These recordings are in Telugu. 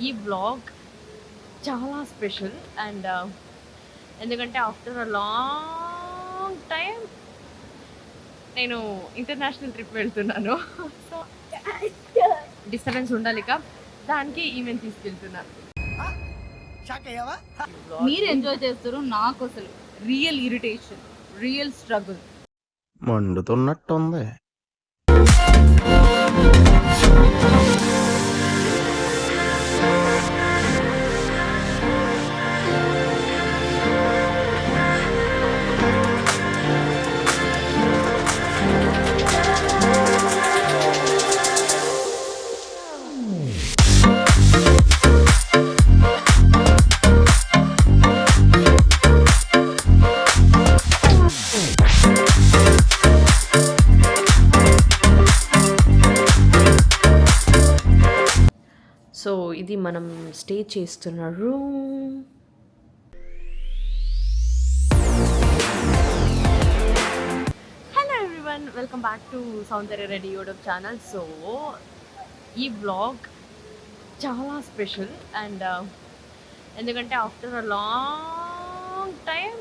ఈ వ్లాగ్ చాలా స్పెషల్ అండ్ ఎందుకంటే ఆఫ్టర్ అ లాంగ్ టైం నేను ఇంటర్నేషనల్ ట్రిప్ వెళ్తున్నాను. సో డిస్టర్బెన్స్ ఉండాలిక దానికి ఈమెను తీసుకెళ్తున్నాను. మీరు ఎంజాయ్ చేస్తారు, నాకు అసలు రియల్ ఇరిటేషన్, రియల్ స్ట్రగుల్. మండుతున్నట్టుంది. సో ఇది మనం స్టే చేస్తున్న room. Hello everyone, welcome back to Soundarya Reddy YouTube channel. So ఈ వ్లాగ్ చాలా స్పెషల్ అండ్ ఎందుకంటే ఆఫ్టర్ అ లాంగ్ టైం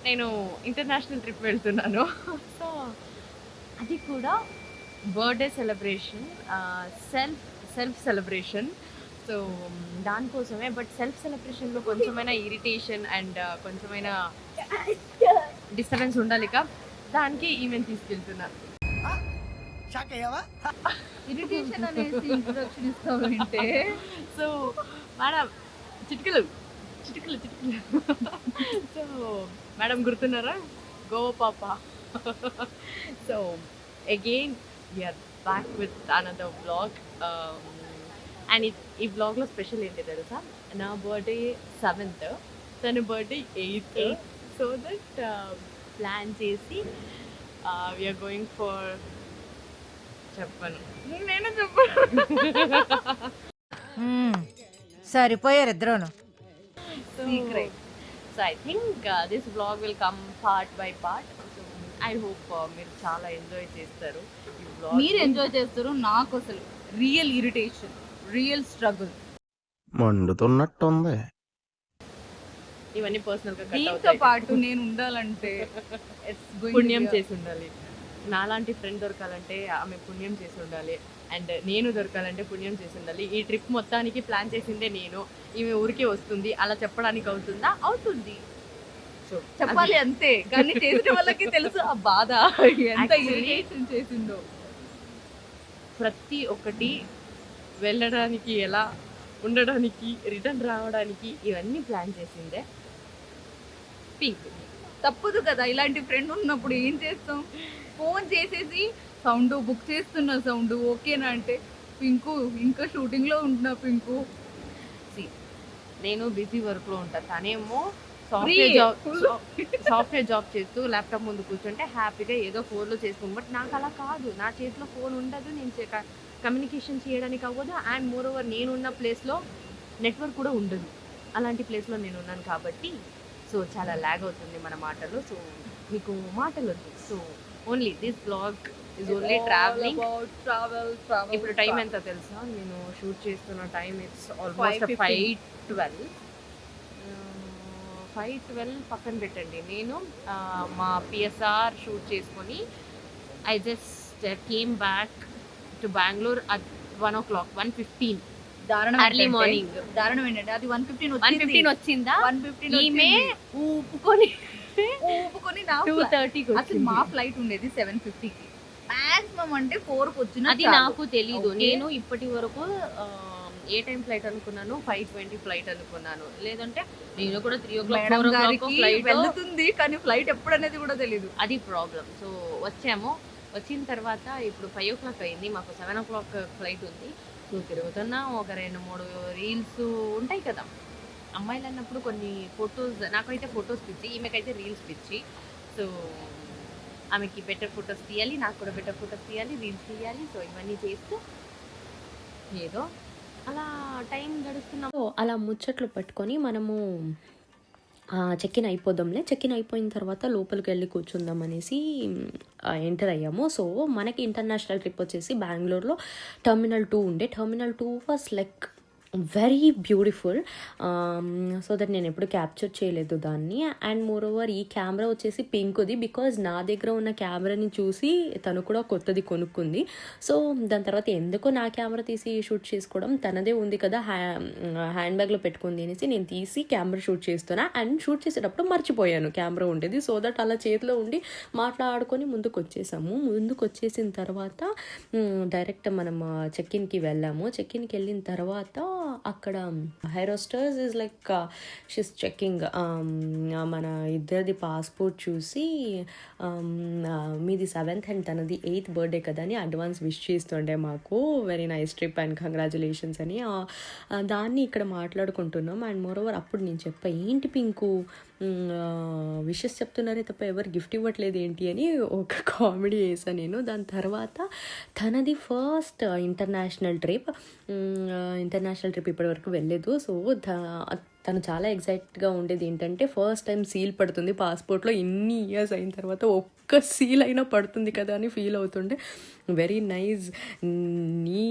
నేను ఇంటర్నేషనల్ ట్రిప్ వెళ్తున్నాను. సో అది కూడా birthday celebration, self celebration. So దానికోసమే. బట్ సెల్ఫ్ సెలబ్రేషన్లో కొంచెమైనా ఇరిటేషన్ అండ్ కొంచెమైనా డిస్టర్బెన్స్ ఉండాలిక దానికి ఈమెను తీసుకెళ్తున్నాను. ఇరిటేషన్ అనేసి ఇంట్రొడక్షన్ ఇస్తామంటే సో మేడం చిటికలు. సో మేడం గుర్తున్నారా? గోవా పాప. So again we're back with another vlog. And ఈ వ్లాగ్లో స్పెషల్ ఏంటి తెలుసా? నా బర్త్డే 7th, తన birthday 8th. So that plan చేసి వీఆర్ గోయింగ్ ఫర్ చెప్పను, నేను చెప్పను. సరిపోయారు ఇద్దరును. Secret. So I think this vlog will come part by part. So I hope మీరు చాలా ఎంజాయ్ చేస్తారు ఈ వ్లాగ్. మీరు ఎంజాయ్ చేస్తారు, నాకు అసలు రియల్ ఇరిటేషన్, రియల్ స్ట్రగుల్. మండుతున్నట్టుంది. ఇవన్నీ పర్సనల్గా దీంతో పాటు నేను ఉండాలంటే పుణ్యం చేసి ఉండాలి. నాలాంటి ఫ్రెండ్ దొరకాలంటే ఆమె పుణ్యం చేసి ఉండాలి, అండ్ నేను దొరకాలంటే పుణ్యం చేసి ఉండాలి. ఈ ట్రిప్ మొత్తానికి ప్లాన్ చేసిందే నేను. ఈమె ఊరికే వస్తుంది, అలా చెప్పడానికి అవుతుందా? అవుతుంది. సో చెప్పాలి అంతే, కానీ చేసిన వాళ్ళకి తెలుసు ఆ బాధ ఎంత ఇరిటేషన్ చేసిందో. ప్రతి ఒక్కటి వెళ్ళడానికి, ఎలా ఉండడానికి, రిటర్న్ రావడానికి ఇవన్నీ ప్లాన్ చేసిందే పింక్. తప్పదు కదా, ఇలాంటి ఫ్రెండ్ ఉన్నప్పుడు ఏం చేస్తాం? ఫోన్ చేసేసి సౌండ్ బుక్ చేస్తున్న సౌండ్ ఓకేనా అంటే, పింకు ఇంకా షూటింగ్లో ఉంటున్నా పింకు. నేను బిజీ వర్క్లో ఉంటాను, తనేమో సాఫ్ట్వేర్ జాబ్ చేస్తూ ల్యాప్టాప్ ముందు కూర్చుంటే హ్యాపీగా ఏదో ఫోన్లో చేసుకుంటాం. బట్ నాకు అలా కాదు, నా చేతిలో ఫోన్ ఉండదు, నేను కమ్యూనికేషన్ చేయడానికి అవ్వదు. అండ్ మోర్ ఓవర్ నేనున్న ప్లేస్లో నెట్వర్క్ కూడా ఉండదు. అలాంటి ప్లేస్లో నేను ఉన్నాను కాబట్టి సో చాలా ల్యాగ్ అవుతుంది మన మాటలు. సో మీకు మాటలు వద్దు. So only this blog is only travelling. ఇప్పుడు టైం ఎంత తెలుసా? నేను షూట్ చేస్తున్న టైం ఇట్స్ ఆల్మోస్ట్ 5:12 పక్కన పెట్టండి. నేను మా పిఎస్ఆర్ షూట్ చేసుకొని I just came back to Bengaluru at 1 o'clock, 1:15 early morning. దారుణం ఏంటంటే అది 1:15 వచ్చిందా? 1:15 ఈమె ఊపుకొని 2:30 అసలు మా ఫ్లైట్ ఉండేది 7:50కి. మాక్సిమం అంటే 4కి వచ్చిన. అది నాకు తెలీదు. నేను ఇప్పటి వరకు ఏ టైం ఫ్లైట్ అనుకున్నాను? 5:20 ఫ్లైట్ అనుకున్నాను. లేదంటే నేను కూడా 3 o'clock 4 o'clock ఫ్లైట్ వెళ్తుంది, కానీ ఫ్లైట్ ఎప్పుడు అనేది కూడా తెలీదు. అది ప్రాబ్లం. సో వచ్చాము. వచ్చిన తర్వాత ఇప్పుడు 5 o'clock అయింది, మాకు 7 o'clock ఫ్లైట్ ఉంది. సో తిరుగుతున్నా, ఒక 2-3 రీల్స్ ఉంటాయి కదా అమ్మాయిలు అన్నప్పుడు, కొన్ని ఫొటోస్. నాకైతే ఫొటోస్ పిచ్చి, ఈమెకైతే రీల్స్ పిచ్చి. సో ఆమెకి బెటర్ ఫొటోస్ తీయాలి, నాకు కూడా బెటర్ ఫొటోస్ తీయాలి, రీల్స్ తీయాలి. సో ఇవన్నీ చేస్తూ ఏదో అలా టైం గడుస్తున్నాం. సో అలా ముచ్చట్లు పట్టుకొని మనము చెక్ ఇన్ అయిపోదాంలే. చెక్ ఇన్ అయిపోయిన తర్వాత లోపలికి వెళ్ళి కూర్చుందాం అనేసి ఎంటర్ అయ్యాము. సో మనకి ఇంటర్నేషనల్ ట్రిప్ వచ్చేసి బెంగళూరులో టర్మినల్ 2 ఉండే. Terminal 2 was like very beautiful. So that నేను ఎప్పుడు క్యాప్చర్ చేయలేదు దాన్ని. అండ్ మోర్ ఓవర్ ఈ కెమెరా వచ్చేసి పింక్ది, బికాజ్ నా దగ్గర ఉన్న కెమెరాని చూసి తను కూడా కొత్తది కొనుక్కుంది. సో దాని తర్వాత ఎందుకో నా కెమెరా తీసి షూట్ చేసుకోవడం, తనదే ఉంది కదా హ్యాండ్ బ్యాగ్లో పెట్టుకుంది అనేసి నేను తీసి కెమెరా షూట్ చేస్తున్నా. అండ్ షూట్ చేసేటప్పుడు మర్చిపోయాను కెమెరా ఉండేది. సో దట్ అలా చేతిలో ఉండి మాట్లాడుకొని ముందుకు వచ్చేసాము. ముందుకు వచ్చేసిన తర్వాత డైరెక్ట్ మనం చెక్-ఇన్కి వెళ్ళాము. చెక్-ఇన్కి వెళ్ళిన తర్వాత అక్కడ air hostess is like she's checking మన ఇద్దరిది పాస్పోర్ట్ చూసి మీది 7th అండ్ తనది 8th బర్త్డే కదా అని అడ్వాన్స్ విష్ చేస్తుండే మాకు, very nice trip and congratulations అని. దాన్ని ఇక్కడ మాట్లాడుకుంటున్నాం. అండ్ మోర్ ఓవర్ అప్పుడు నేను చెప్పా, ఏంటి పింకు విషెస్ చెప్తున్నారే తప్ప ఎవరు గిఫ్ట్ ఇవ్వట్లేదు ఏంటి అని ఒక కామెడీ వేసాను నేను. దాని తర్వాత తనది ఫస్ట్ ఇంటర్నేషనల్ ట్రిప్ ఇప్పటివరకు వెళ్ళలేదు. సో తను చాలా ఎక్సైట్గా ఉండేది ఏంటంటే ఫస్ట్ టైం సీల్ పడుతుంది పాస్పోర్ట్లో, ఇన్ని ఇయర్స్ అయిన తర్వాత ఒక్క సీల్ అయినా పడుతుంది కదా అని ఫీల్ అవుతుండే. వెరీ నైస్, నీ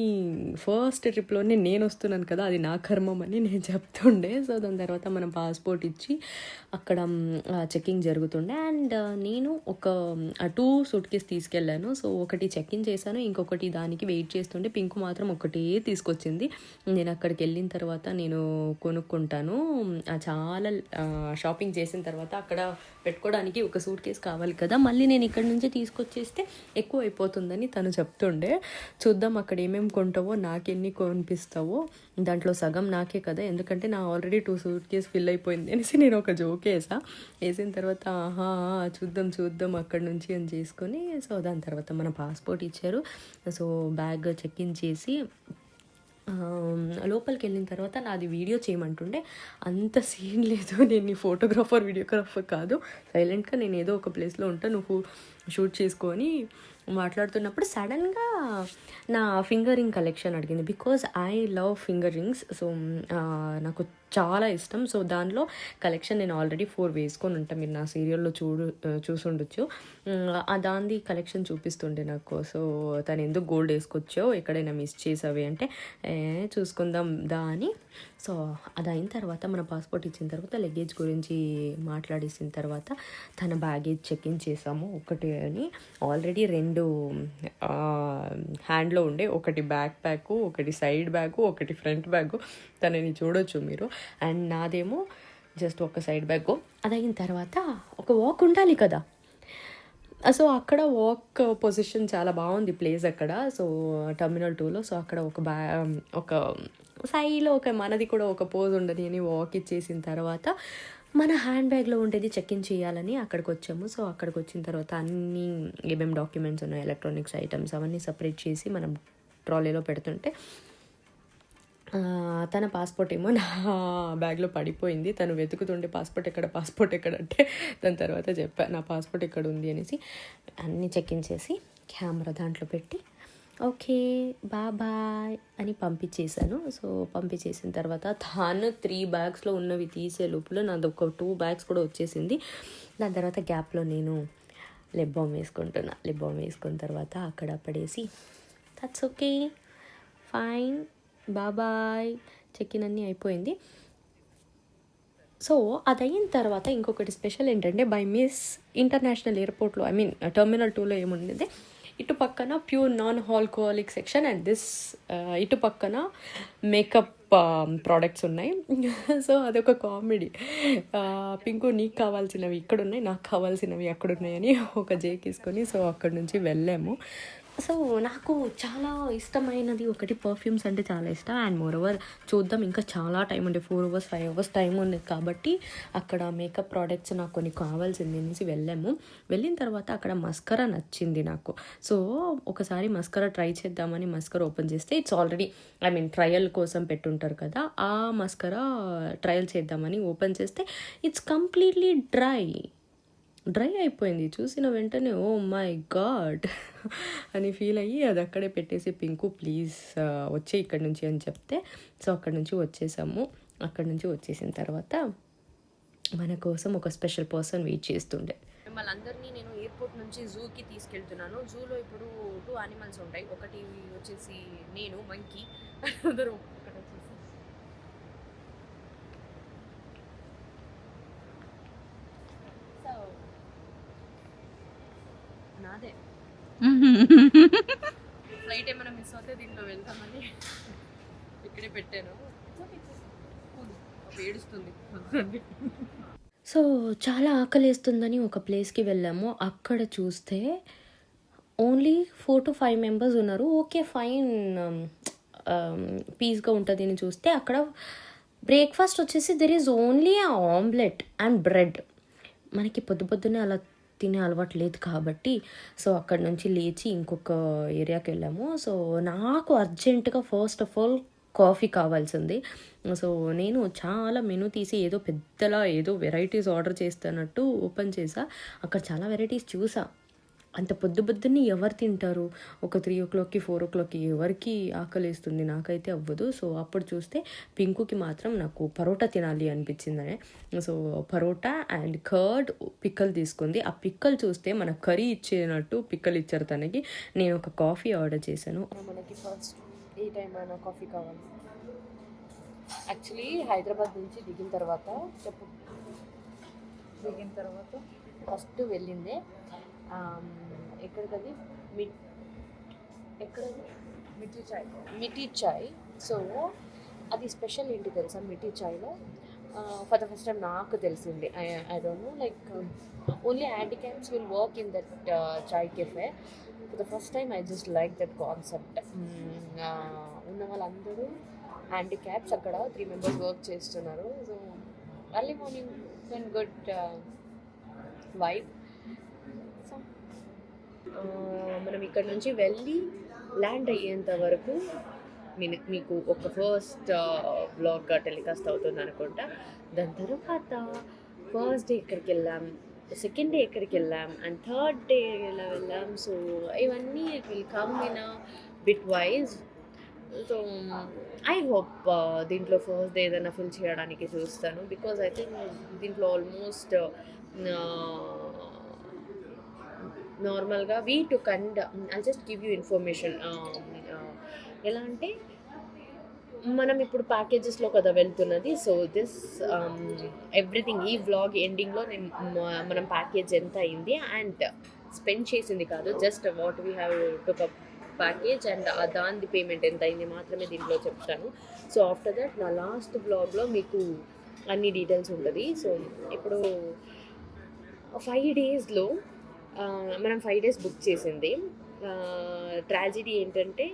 ఫస్ట్ ట్రిప్లోనే నేను వస్తున్నాను కదా, అది నా కర్మం అని నేను చెప్తుండే. సో దాని తర్వాత మనం పాస్పోర్ట్ ఇచ్చి అక్కడ చెక్కింగ్ జరుగుతుండే. అండ్ నేను ఒక 2 సూట్ కేస్ తీసుకెళ్ళాను. సో ఒకటి చెక్ఇన్ చేశాను, ఇంకొకటి దానికి వెయిట్ చేస్తుండే. పింకు మాత్రం ఒకటే తీసుకొచ్చింది. నేను అక్కడికి వెళ్ళిన తర్వాత నేను కొనుక్కుంటాను. చాలా షాపింగ్ చేసిన తర్వాత అక్కడ పెట్టుకోవడానికి ఒక సూట్ కేస్ కావాలి కదా, మళ్ళీ నేను ఇక్కడ నుంచి తీసుకొచ్చేస్తే ఎక్కువ అయిపోతుందని తను చెప్తుండే. చూద్దాం అక్కడ ఏమేమి కొంటావో, నాకెన్ని కొనిపిస్తావో, దాంట్లో సగం నాకే కదా, ఎందుకంటే నా ఆల్రెడీ 2 సూట్ కేస్ ఫిల్ అయిపోయింది అనేసి నేను ఒక జోక్ వేసిన తర్వాత చూద్దాం అక్కడ నుంచి అని చేసుకొని. సో దాని తర్వాత మన పాస్పోర్ట్ ఇచ్చారు. సో బ్యాగ్ చెక్-ఇన్ చేసి లోపలికి వెళ్ళిన తర్వాత నాది వీడియో చేయమంటుండే. అంత సీన్ లేదు, నేను నీ వీడియోగ్రాఫర్ కాదు, సైలెంట్గా నేను ఏదో ఒక ప్లేస్లో ఉంటా, నువ్వు షూట్ చేసుకొని మాట్లాడుతున్నప్పుడు సడన్గా నా ఫింగర్ రింగ్ కలెక్షన్ అడిగింది. Because I love finger rings. So నాకు చాలా ఇష్టం. సో దానిలో కలెక్షన్ నేను ఆల్రెడీ 4 వేసుకొని ఉంటాను, మీరు నా సీరియల్లో చూసుండొచ్చు. దాని కలెక్షన్ చూపిస్తుండే నాకు. సో తను ఎందుకు గోల్డ్ వేసుకొచ్చో, ఎక్కడైనా మిస్ చేసావి అంటే చూసుకుందాం అని. సో అది అయిన తర్వాత మన పాస్పోర్ట్ ఇచ్చిన తర్వాత లగేజ్ గురించి మాట్లాడేసిన తర్వాత తన బ్యాగేజ్ చెక్-ఇన్ చేసాము. ఒకటి అని ఆల్రెడీ 2 హ్యాండ్లో ఉండే, ఒకటి బ్యాక్ ప్యాక్, ఒకటి సైడ్ బ్యాగు, ఒకటి ఫ్రంట్ బ్యాగు, తనని చూడొచ్చు మీరు. అండ్ నాదేమో జస్ట్ ఒక సైడ్ బ్యాగు. అది అయిన తర్వాత ఒక వాక్ ఉండాలి కదా, సో అక్కడ వాక్ పొజిషన్ చాలా బాగుంది ప్లేస్ అక్కడ. సో టర్మినల్ 2లో. సో అక్కడ ఒక సైడ్లో మనది కూడా ఒక పోజ్ ఉండని అని వాక్ ఇచ్చేసిన తర్వాత మన హ్యాండ్ బ్యాగ్లో ఉండేది చెక్-ఇన్ చేయాలని అక్కడికి వచ్చాము. సో అక్కడికి వచ్చిన తర్వాత అన్నీ ఏమేమి డాక్యుమెంట్స్ ఉన్నాయి, ఎలక్ట్రానిక్స్ ఐటమ్స్ అవన్నీ సపరేట్ చేసి మనం ట్రాలీలో పెడుతుంటే తన పాస్పోర్ట్ ఏమో నా బ్యాగ్లో పడిపోయింది. తను వెతుకుతుండే పాస్పోర్ట్ ఎక్కడ అంటే దాని తర్వాత చెప్పా నా పాస్పోర్ట్ ఎక్కడ ఉంది అనేసి. అన్నీ చెక్-ఇన్ చేసి కెమెరా దాంట్లో పెట్టి ఓకే బాయ్ అని పంపించేశాను. సో పంపించేసిన తర్వాత తాను 3 బ్యాగ్స్లో ఉన్నవి తీసే లోపల నాది ఒక 2 బ్యాగ్స్ కూడా వచ్చేసింది. దాని తర్వాత గ్యాప్లో నేను లిప్ బామ్ వేసుకున్న తర్వాత అక్కడ పడేసి that's okay fine bye check-in అన్నీ అయిపోయింది. సో అది అయిన తర్వాత ఇంకొకటి స్పెషల్ ఏంటంటే బై మిస్ ఇంటర్నేషనల్ ఎయిర్పోర్ట్లో టర్మినల్ 2లో ఏముండేది, ఇటు పక్కన pure non alcoholic section and ఇటు పక్కన మేకప్ ప్రోడక్ట్స్ ఉన్నాయి. సో అదొక కామెడీ. పింకు నీకు కావాల్సినవి ఇక్కడ ఉన్నాయి, నాకు కావాల్సినవి అక్కడ ఉన్నాయని ఒక జేకేసుకొని సో అక్కడి నుంచి వెళ్ళాము. సో నాకు చాలా ఇష్టమైనది ఒకటి పర్ఫ్యూమ్స్ అంటే చాలా ఇష్టం. అండ్ మోర్ ఓవర్ చూద్దాం ఇంకా చాలా టైం ఉండే 4 hours 5 hours టైం ఉంది కాబట్టి అక్కడ మేకప్ ప్రోడక్ట్స్ నాకు కొన్ని కావాల్సింది అనేసి వెళ్ళిన తర్వాత అక్కడ మస్కరా నచ్చింది నాకు. సో ఒకసారి మస్కరా ట్రై చేద్దామని మస్కరా ఓపెన్ చేస్తే ఇట్స్ ఆల్రెడీ ట్రయల్ కోసం పెట్టుంటారు కదా, ఆ మస్కరా ట్రయల్ చేద్దామని ఓపెన్ చేస్తే ఇట్స్ కంప్లీట్లీ డ్రై అయిపోయింది. చూసిన వెంటనే ఓ మై గాడ్ అని ఫీల్ అయ్యి అది అక్కడే పెట్టేసి పింకు ప్లీజ్ వచ్చే ఇక్కడి నుంచి అని చెప్తే సో అక్కడి నుంచి వచ్చేసాము. అక్కడి నుంచి వచ్చేసిన తర్వాత మన కోసం ఒక స్పెషల్ పర్సన్ వెయిట్ చేస్తుండే. మిమ్మల్ని అందరినీ నేను ఎయిర్పోర్ట్ నుంచి జూకి తీసుకెళ్తున్నాను. జూలో ఇప్పుడు 2 యానిమల్స్ ఉంటాయి. ఒకటి వచ్చేసి నేను మంకీ, అందరూ ఒకటి వచ్చేసి నాదే. ఫ్లైట్ ఏమైనా మిస్ అవుతే దీంట్లో వెళ్తామని ఇక్కడే పెట్టాను. ఏడుస్తుంది. సో చాలా ఆకలేస్తుందని ఒక ప్లేస్కి వెళ్ళాము. అక్కడ చూస్తే ఓన్లీ 4 to 5 మెంబర్స్ ఉన్నారు. ఓకే ఫైన్, పీస్గా ఉంటుంది అని చూస్తే అక్కడ బ్రేక్ఫాస్ట్ వచ్చేసి there is only omelette and bread. మనకి పొద్దున్నే అలా తినే అలవాటు లేదు కాబట్టి సో అక్కడ నుంచి లేచి ఇంకొక ఏరియాకి వెళ్ళాము. సో నాకు అర్జెంటుగా ఫస్ట్ ఆఫ్ ఆల్ కాఫీ కావాల్సింది. సో నేను చాలా మెనూ తీసి ఏదో పెద్దలా ఏదో వెరైటీస్ ఆర్డర్ చేస్తున్నట్టు ఓపెన్ చేసా. అక్కడ చాలా వెరైటీస్ చూసా. అంత పొద్దున్నే ఎవరు తింటారు? ఒక 3 o'clockకి 4 o'clockకి ఎవరికి ఆకలిస్తుంది? నాకైతే అవ్వదు. సో అప్పుడు చూస్తే పింకుకి మాత్రం నాకు పరోటా తినాలి అనిపించిందనే. So parotta and curd pickle తీసుకుంది. ఆ పిక్కల్ చూస్తే మన కర్రీ ఇచ్చినట్టు పిక్కల్ ఇచ్చారు తనకి. నేను ఒక కాఫీ ఆర్డర్ చేశాను. మనకి ఫస్ట్ ఏ టైం అయినా కాఫీ కావాలి. యాక్చువల్లీ హైదరాబాద్ నుంచి దిగిన తర్వాత ఫస్ట్ వెళ్ళిందే ఎక్కడికది మిఠీ చాయ్. సో అది స్పెషల్ ఏంటి తెలుసా మిఠీ చాయ్లో? ఫర్ ద ఫస్ట్ టైం నాకు తెలిసింది. I don't know, like only handicaps will work in that chai cafe. For the first time I just like that concept. ఉన్న వాళ్ళందరూ హ్యాండిక్యాప్స్, అక్కడ 3 members వర్క్ చేస్తున్నారు. So early morning then good vibe. So మనం ఇక్కడ నుంచి వెళ్ళి ల్యాండ్ అయ్యేంత వరకు మీకు ఒక ఫస్ట్ బ్లాగ్ టెలికాస్ట్ అవుతుంది అనుకుంటా. దాని తర్వాత ఫస్ట్ డే ఎక్కడికి వెళ్ళాం, సెకండ్ డే ఎక్కడికి వెళ్ళాం అండ్ థర్డ్ డే ఎలా వెళ్ళాం. సో ఇవన్నీ it will come in bit wise. So I hope దీంట్లో ఫస్ట్ డే ఏదైనా ఫిల్ చేయడానికి చూస్తాను. బికాజ్ ఐ థింక్ దీంట్లో ఆల్మోస్ట్ నార్మల్గా వీ టు కండ్ I just give you information. ఎలా అంటే మనం ఇప్పుడు ప్యాకేజెస్లో కదా వెళ్తున్నది. సో దిస్ ఎవ్రీథింగ్ ఈ వ్లాగ్ ఎండింగ్లో నేను మనం ప్యాకేజ్ ఎంత అయింది అండ్ స్పెండ్ చేసింది కాదు, just what we have took up package and దాని పేమెంట్ ఎంత అయింది మాత్రమే దీంట్లో చెప్తాను. సో ఆఫ్టర్ దట్ నా లాస్ట్ బ్లాగ్లో మీకు అన్ని డీటెయిల్స్ ఉంటుంది. సో ఇప్పుడు 5 daysలో మనం 5 days బుక్ చేసింది. ట్రాజెడీ ఏంటంటే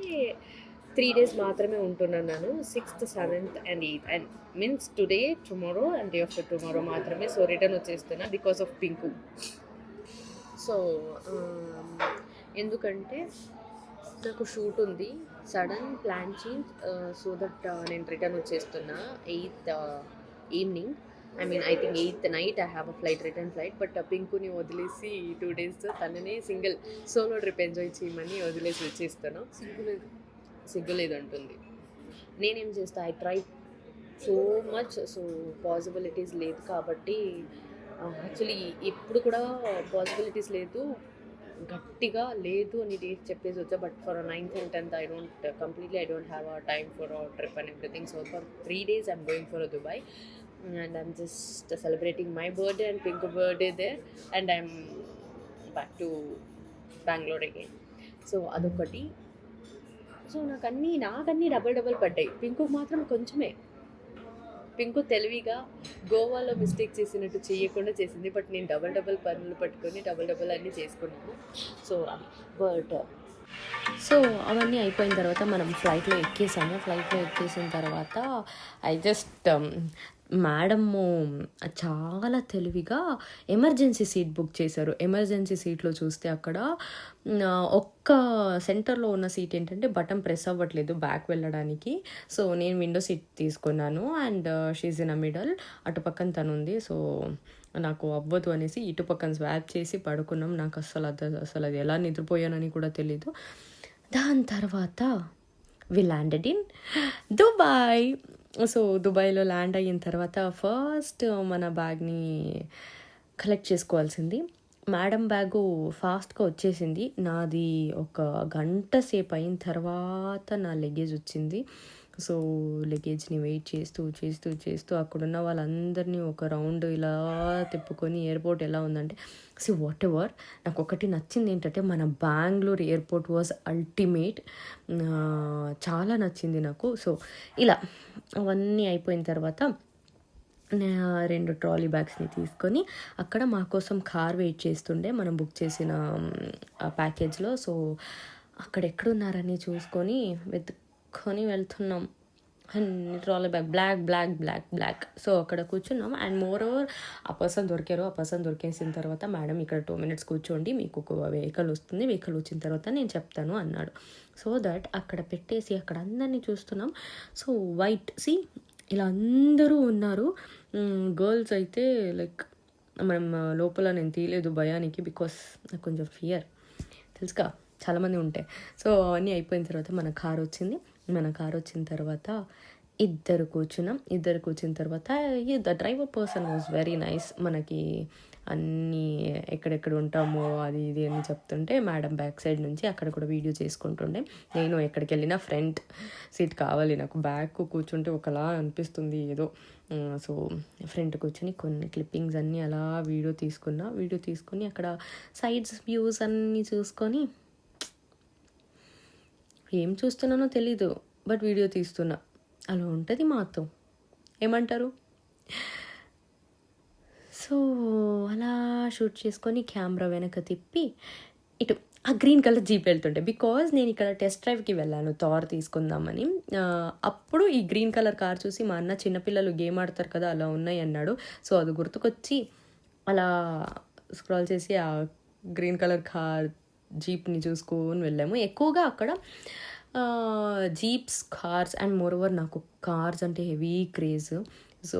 3 days మాత్రమే ఉంటున్నాను నేను. 6th, 7th and 8th and means today, tomorrow and day after tomorrow మాత్రమే. సో రిటర్న్ వచ్చేస్తున్నా బికాస్ ఆఫ్ పింకు. సో ఎందుకంటే నాకు షూట్ ఉంది, sudden plan change. So that నేను రిటర్న్ వచ్చేస్తున్నా 8th evening. I mean, I think 8th night I have a return flight. But పింకుని వదిలేసి 2 days తననే సింగిల్ సోలో ట్రిప్ ఎంజాయ్ చేయమని వదిలేసి వచ్చేస్తాను. సిగ్గులేదు అంటుంది. నేనేం చేస్తా, I try so much. So possibilities లేదు కాబట్టి యాక్చువల్లీ ఇప్పుడు కూడా పాసిబిలిటీస్ లేదు, గట్టిగా లేదు అని డేట్ చెప్పేసి వచ్చా. But for 9th and 10th I don't have a time for a trip and everything. So for 3 days I'm going for a Dubai and I'm just celebrating my birthday and Pinku birthday there and I'm back to Bangalore again. So adokati. So నాకన్నీ డబల్ పడ్డాయి. పింకుకు మాత్రం కొంచెమే. పింకు తెలివిగా గోవాలో మిస్టేక్ చేసినట్టు చేయకుండా చేసింది. బట్ నేను డబల్ పనులు పట్టుకొని డబల్ అన్నీ చేసుకున్నాను. సో బట్ సో అవన్నీ అయిపోయిన తర్వాత మనం ఫ్లైట్లో ఎక్కేసాము. ఫ్లైట్లో ఎక్కేసిన తర్వాత ఐ జస్ట్ మేడము చాలా తెలివిగా ఎమర్జెన్సీ సీట్ బుక్ చేశారు. ఎమర్జెన్సీ సీట్లో చూస్తే అక్కడ ఒక్క సెంటర్లో ఉన్న సీట్ ఏంటంటే బటన్ ప్రెస్ అవ్వట్లేదు బ్యాక్ వెళ్ళడానికి. సో నేను విండో సీట్ తీసుకున్నాను and she's in a middle. అటు పక్కన తను ఉంది. సో నాకు అవ్వదు అనేసి ఇటు పక్కన స్వాప్ చేసి పడుకున్నాం. నాకు అసలు అది ఎలా నిద్రపోయానని కూడా తెలీదు. దాని తర్వాత వి ల్యాండెడ్ ఇన్ దుబాయ్. సో దుబాయ్లో ల్యాండ్ అయిన తర్వాత ఫస్ట్ మన బ్యాగ్ని కలెక్ట్ చేసుకోవాల్సింది. మేడం బ్యాగు ఫాస్ట్గా వచ్చేసింది. నాది 1 గంట సేపు అయిన తర్వాత నా లగేజ్ వచ్చింది. సో లగేజ్ని వెయిట్ చేస్తూ చేస్తూ చేస్తూ అక్కడున్న వాళ్ళందరినీ ఒక రౌండ్ ఇలా తిప్పుకొని ఎయిర్పోర్ట్ ఎలా ఉందంటే వాట్ ఎవర్. నాకు ఒకటి నచ్చింది ఏంటంటే మన బెంగళూరు ఎయిర్పోర్ట్ వాజ్ అల్టిమేట్. చాలా నచ్చింది నాకు. సో ఇలా అవన్నీ అయిపోయిన తర్వాత 2 ట్రాలీ బ్యాగ్స్ని తీసుకొని అక్కడ మా కోసం కార్ వెయిట్ చేస్తుండే మనం బుక్ చేసిన ప్యాకేజ్లో. సో అక్కడ ఎక్కడున్నారని చూసుకొని వెతుక్కొని వెళ్తున్నాం. అన్ని ట్రాలీ బ్యాగ్. సో అక్కడ కూర్చున్నాం. అండ్ మోర్ ఓవర్ ఆ పర్సన్ దొరికారు. ఆ పర్సన్ దొరికేసిన తర్వాత మేడం ఇక్కడ 2 minutes కూర్చోండి, మీకు ఒక వెహికల్ వస్తుంది, వెహికల్ వచ్చిన తర్వాత నేను చెప్తాను అన్నాడు. సో దట్ అక్కడ పెట్టేసి అక్కడ అందరినీ చూస్తున్నాం. సో వైట్ ఇలా అందరూ ఉన్నారు. గర్ల్స్ అయితే లైక్ మనం లోపల నేను తీయలేదు భయానికి, బికాస్ నాకు కొంచెం ఫియర్ తెలుసుగా చాలామంది ఉంటాయి. సో అవన్నీ అయిపోయిన తర్వాత మన కార్ వచ్చింది. మన కార్ వచ్చిన తర్వాత ఇద్దరు కూర్చున్న తర్వాత the driver person was very nice. మనకి అన్నీ ఎక్కడెక్కడ ఉంటామో అది ఇది అని చెప్తుంటే మేడం బ్యాక్ సైడ్ నుంచి అక్కడ కూడా వీడియో చేసుకుంటుండే. నేను ఎక్కడికి వెళ్ళినా ఫ్రంట్ సీట్ కావాలి నాకు, బ్యాక్ కూర్చుంటే ఒకలా అనిపిస్తుంది ఏదో. సో ఫ్రంట్ కూర్చొని కొన్ని క్లిప్పింగ్స్ అన్నీ అలా వీడియో తీసుకుని అక్కడ సైడ్స్ వ్యూస్ అన్నీ చూసుకొని ఏం చూస్తున్నానో తెలీదు, బట్ వీడియో తీస్తున్నా. అలా ఉంటుంది మాతో, ఏమంటారు. సో అలా షూట్ చేసుకొని కెమెరా వెనక తిప్పి ఇటు ఆ గ్రీన్ కలర్ జీప్ వెళ్తుంటే, బికాజ్ నేను ఇక్కడ టెస్ట్ డ్రైవ్కి వెళ్ళాను థార్ తీసుకుందామని. అప్పుడు ఈ గ్రీన్ కలర్ కార్ చూసి మా అన్న చిన్నపిల్లలు గేమ్ ఆడతారు కదా అలా ఉన్నాయి అన్నాడు. సో అది గుర్తుకొచ్చి అలా స్క్రాల్ చేసి ఆ గ్రీన్ కలర్ కార్ జీప్ని చూసుకొని వెళ్ళాము. ఎక్కువగా అక్కడ jeeps, cars and more over నాకు కార్స్ అంటే హెవీ క్రేజ్. సో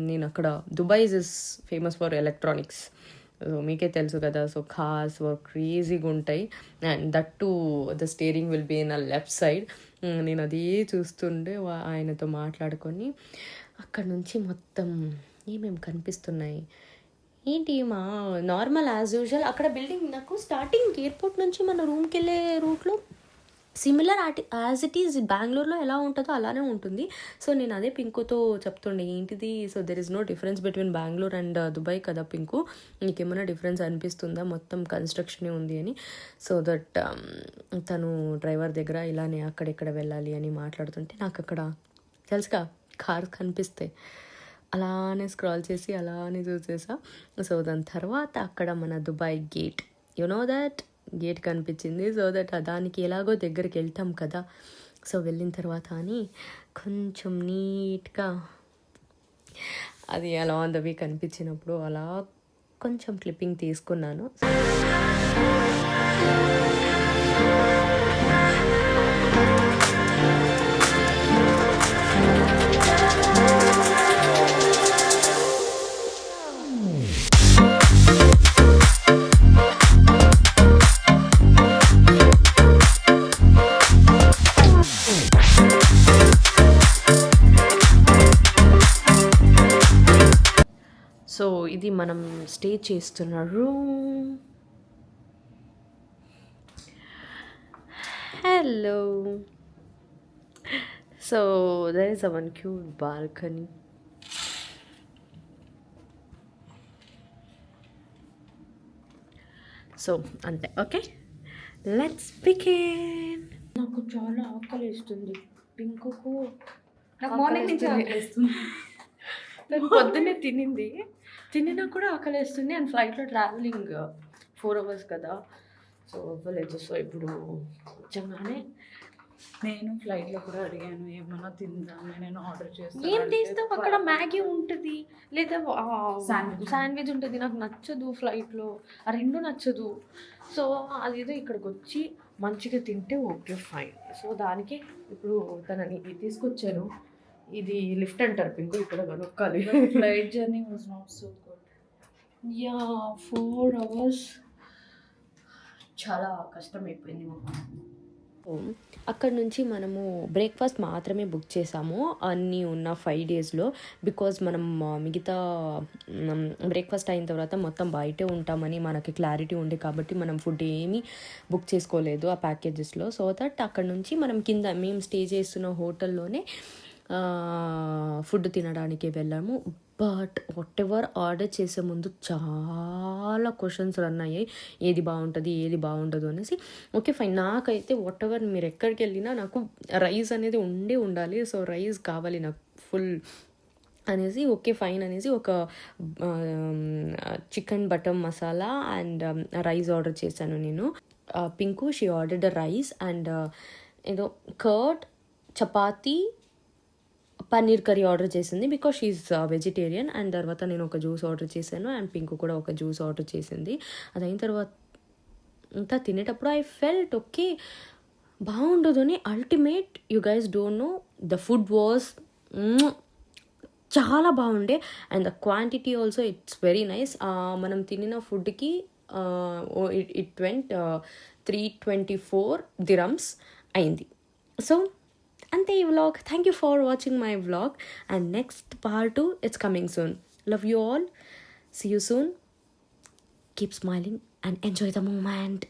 నేను అక్కడ Dubai is famous for electronics, so మీకే తెలుసు కదా. సో కార్స్ క్రేజీగా ఉంటాయి. And that to the steering will be in a left side. నేను అదే చూస్తుండే ఆయనతో మాట్లాడుకొని అక్కడ నుంచి మొత్తం ఏమేమి కనిపిస్తున్నాయి ఏంటి మా నార్మల్ యాజ్ యూజువల్. అక్కడ బిల్డింగ్ నాకు స్టార్టింగ్ ఎయిర్పోర్ట్ నుంచి మన రూమ్కి వెళ్ళే రూట్లో సిమిలర్ యాజ్ ఇట్ ఈజ్ బెంగళూరులో ఎలా ఉంటుందో అలానే ఉంటుంది. సో నేను అదే పింకుతో చెప్తుండే ఏంటిది. So there is no difference between Bengaluru and Dubai కదా పింకు, నీకేమైనా డిఫరెన్స్ అనిపిస్తుందా, మొత్తం కన్స్ట్రక్షనే ఉంది అని. సో దట్ తను డ్రైవర్ దగ్గర ఇలానే అక్కడెక్కడ వెళ్ళాలి అని మాట్లాడుతుంటే నాకు అక్కడ తెలుసుగా కార్ కనిపిస్తాయి, అలానే స్క్రాల్ చేసి అలానే చూసేసా. సో దాని తర్వాత అక్కడ మన Dubai gate, know that gate కనిపించింది. సో దట్ దానికి ఎలాగో దగ్గరికి వెళ్తాం కదా. సో వెళ్ళిన తర్వాత అని కొంచెం నీట్గా అది అలా ఆన్ ద వే కనిపించినప్పుడు అలా కొంచెం క్లిప్పింగ్ తీసుకున్నాను. సో ఇది మనం స్టే చేస్తున్న room. Hello. So there is a one cute balcony. So అంతే, ఓకే లెట్స్ బిగిన్. నాకు చాలా ఆకలిస్తుంది. పింకుకు మార్నింగ్ నుంచి ఆకలిస్తుంది. నేను పొద్దున్నే తినినా కూడా ఆకలిస్తుంది. అండ్ ఫ్లైట్లో ట్రావెలింగ్ 4 hours కదా, సో అవ్వలేదు. సో ఇప్పుడు వచ్చంగానే నేను ఫ్లైట్లో కూడా అడిగాను ఏమన్నా తిందామని, నేను ఆర్డర్ చేస్తాను. ఏం తీస్తావు అక్కడ, మ్యాగీ ఉంటుంది లేదా శాండ్విచ్ ఉంటుంది. నాకు నచ్చదు ఫ్లైట్లో, ఆ రెండు నచ్చదు. సో అదేదో ఇక్కడికి వచ్చి మంచిగా తింటే ఓకే ఫైన్. సో దానికి ఇప్పుడు తనని తీసుకొచ్చాను. ఇది లిఫ్ట్ అంటారు పింకు, ఇక్కడ కనుక్కాలి. Flight journey was not so good. Yeah 4 hours చాలా కష్టమైపోయింది మాకు. అక్కడ నుంచి మనము బ్రేక్ఫాస్ట్ మాత్రమే బుక్ చేసాము అన్నీ ఉన్న 5 డేస్లో. బికాజ్ మనం మిగతా బ్రేక్ఫాస్ట్ అయిన తర్వాత మొత్తం బయటే ఉంటామని మనకి క్లారిటీ ఉంది కాబట్టి మనం ఫుడ్ ఏమీ బుక్ చేసుకోలేదు ఆ ప్యాకేజెస్లో. సో దట్ అక్కడ నుంచి మనం కింద మేము స్టే చేస్తున్న హోటల్లోనే ఫుడ్ తినడానికి వెళ్ళాము. బట్ వాట్ ఎవర్ ఆర్డర్ చేసే ముందు చాలా క్వశ్చన్స్ రన్ అయ్యాయి, ఏది బాగుంటుంది ఏది బాగుండదు అనేసి. ఓకే ఫైన్, నాకైతే వాట్ ఎవర్ మీరు ఎక్కడికి వెళ్ళినా నాకు రైస్ అనేది ఉండాలి. సో రైస్ కావాలి నాకు ఫుల్ అనేసి ఓకే ఫైన్ అనేసి ఒక chicken butter masala and rice order చేశాను నేను. Pinku she ordered rice and ఏదో curd, chapati, paneer curry order చేసింది బికాజ్ షీఈ్ వెజిటేరియన్. అండ్ తర్వాత నేను ఒక జ్యూస్ ఆర్డర్ చేశాను అండ్ పింకు కూడా ఒక జ్యూస్ ఆర్డర్ చేసింది. అది అయిన తర్వాత ఇంకా తినేటప్పుడు ఐ ఫెల్ట్ ఓకే బాగుండదు అని. Ultimate you guys don't know, the food was చాలా బాగుండే and the quantity also it's very nice. మనం తినిన ఫుడ్కి ఇట్ వెంట్ 324 dirhams అయింది. సో అంతే ఈ vlog. Thank you for watching my vlog and next part 2 it's coming soon. Love you all. See you soon. Keep smiling and enjoy the moment.